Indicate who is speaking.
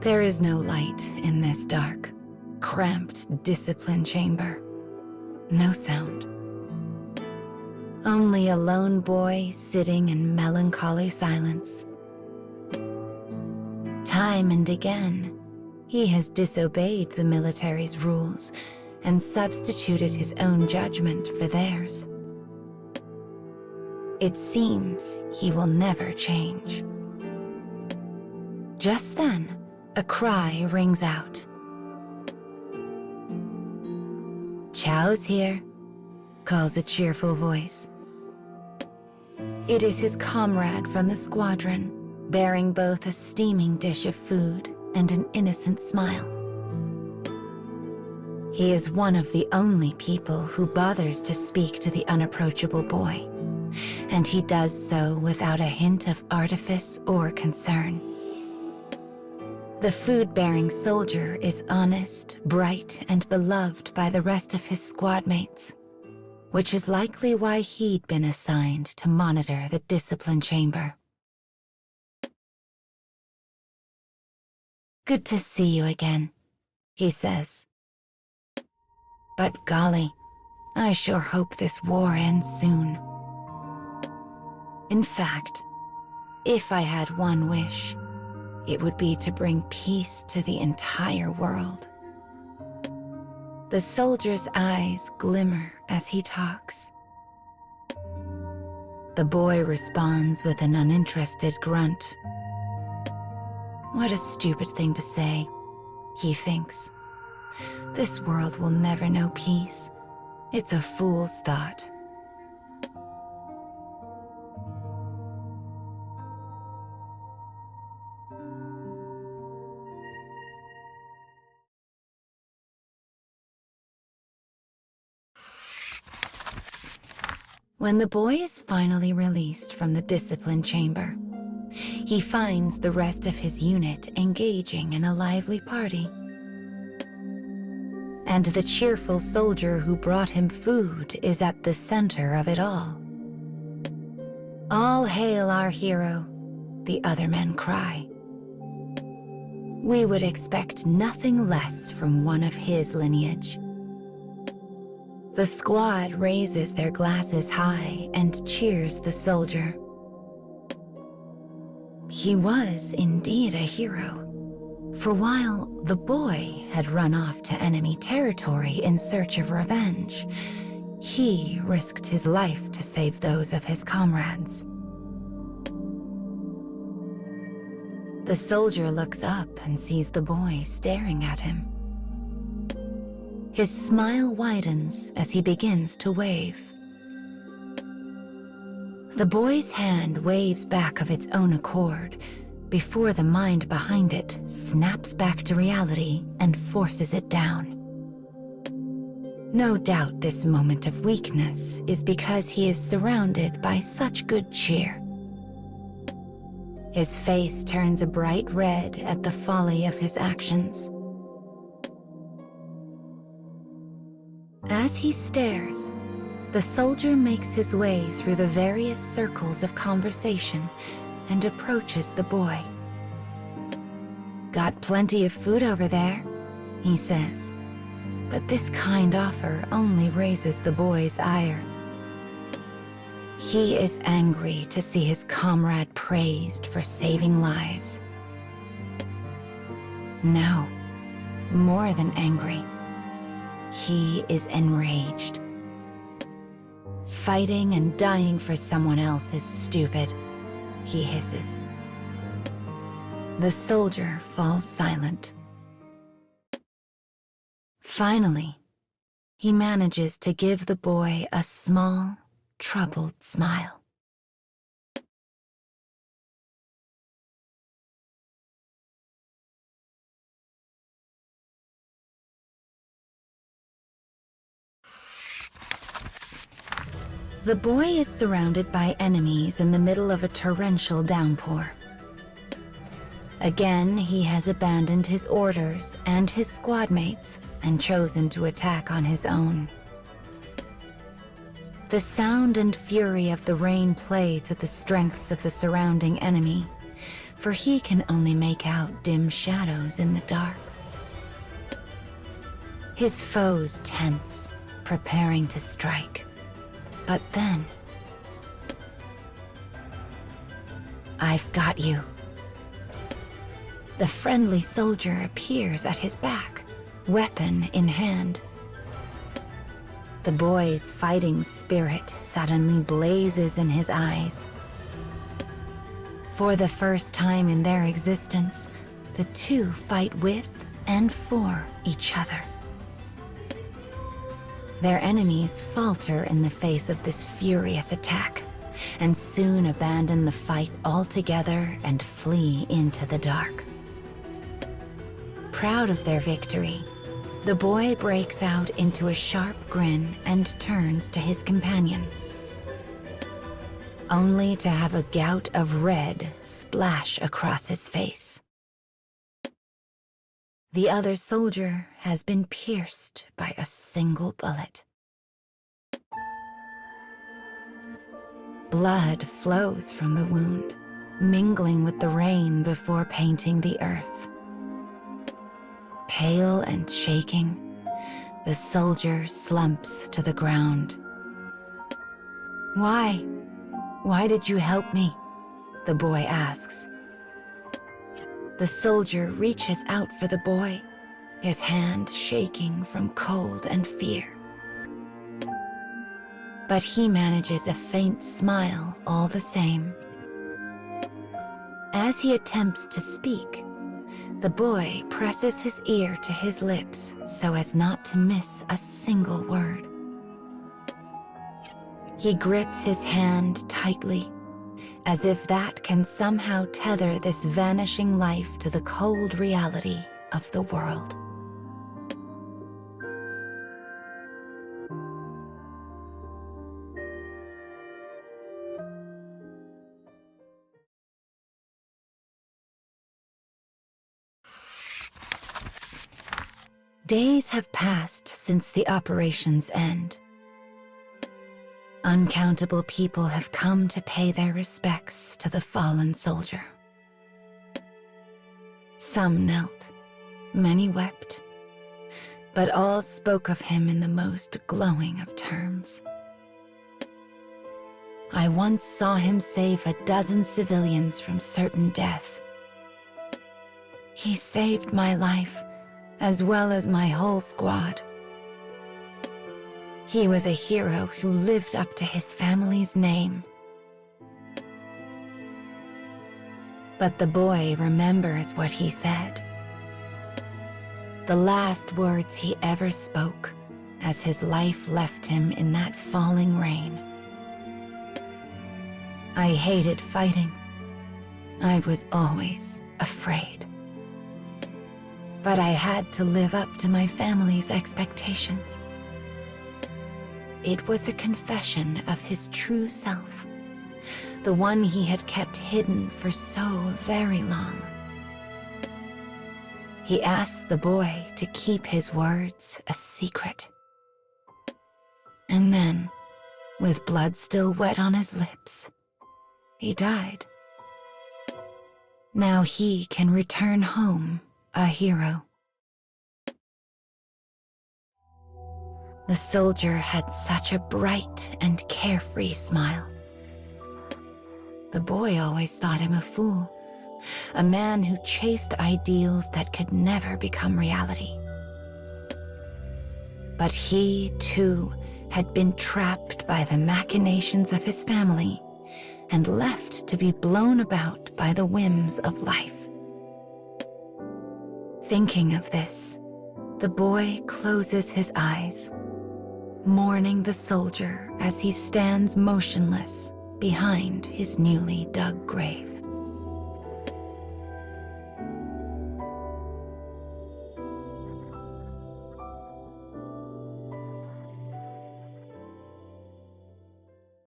Speaker 1: There is no light in this dark, cramped discipline chamber. No sound. Only a lone boy sitting in melancholy silence. Time and again, he has disobeyed the military's rules and substituted his own judgment for theirs. It seems he will never change. Just then, a cry rings out. "Chow's here," calls a cheerful voice. It is his comrade from the squadron, bearing both a steaming dish of food and an innocent smile. He is one of the only people who bothers to speak to the unapproachable boy, and he does so without a hint of artifice or concern. The food-bearing soldier is honest, bright, and beloved by the rest of his squad mates, which is likely why he'd been assigned to monitor the discipline chamber. "Good to see you again," he says. "But golly, I sure hope this war ends soon. In fact, if I had one wish, it would be to bring peace to the entire world." The soldier's eyes glimmer as he talks. The boy responds with an uninterested grunt. What a stupid thing to say, he thinks. This world will never know peace. It's a fool's thought. When the boy is finally released from the discipline chamber, he finds the rest of his unit engaging in a lively party. And the cheerful soldier who brought him food is at the center of it all. "All hail our hero," the other men cry. We would expect nothing less from one of his lineage. The squad raises their glasses high and cheers the soldier. He was indeed a hero, for while the boy had run off to enemy territory in search of revenge, he risked his life to save those of his comrades. The soldier looks up and sees the boy staring at him. His smile widens as he begins to wave. The boy's hand waves back of its own accord before the mind behind it snaps back to reality and forces it down. No doubt this moment of weakness is because he is surrounded by such good cheer. His face turns a bright red at the folly of his actions. As he stares, the soldier makes his way through the various circles of conversation and approaches the boy. "Got plenty of food over there," he says, but this kind offer only raises the boy's ire. He is angry to see his comrade praised for saving lives. No, more than angry. He is enraged. "Fighting and dying for someone else is stupid," he hisses. The soldier falls silent. Finally, he manages to give the boy a small, troubled smile. The boy is surrounded by enemies in the middle of a torrential downpour. Again, he has abandoned his orders and his squad mates and chosen to attack on his own. The sound and fury of the rain play to the strengths of the surrounding enemy, for he can only make out dim shadows in the dark. His foes tense, preparing to strike. But then... "I've got you." The friendly soldier appears at his back, weapon in hand. The boy's fighting spirit suddenly blazes in his eyes. For the first time in their existence, the two fight with and for each other. Their enemies falter in the face of this furious attack, and soon abandon the fight altogether and flee into the dark. Proud of their victory, the boy breaks out into a sharp grin and turns to his companion, only to have a gout of red splash across his face. The other soldier has been pierced by a single bullet. Blood flows from the wound, mingling with the rain before painting the earth. Pale and shaking, the soldier slumps to the ground. "Why? Why did you help me?" the boy asks. The soldier reaches out for the boy, his hand shaking from cold and fear. But he manages a faint smile all the same. As he attempts to speak, the boy presses his ear to his lips so as not to miss a single word. He grips his hand tightly, as if that can somehow tether this vanishing life to the cold reality of the world. Days have passed since the operation's end. Uncountable people have come to pay their respects to the fallen soldier. Some knelt, many wept, but all spoke of him in the most glowing of terms. I once saw him save a dozen civilians from certain death. He saved my life, as well as my whole squad. He was a hero who lived up to his family's name. But the boy remembers what he said. The last words he ever spoke as his life left him in that falling rain. "I hated fighting. I was always afraid. But I had to live up to my family's expectations." It was a confession of his true self, the one he had kept hidden for so very long. He asked the boy to keep his words a secret. And then, with blood still wet on his lips, he died. Now he can return home a hero. The soldier had such a bright and carefree smile. The boy always thought him a fool, a man who chased ideals that could never become reality. But he, too, had been trapped by the machinations of his family and left to be blown about by the whims of life. Thinking of this, the boy closes his eyes, mourning the soldier as he stands motionless behind his newly dug grave.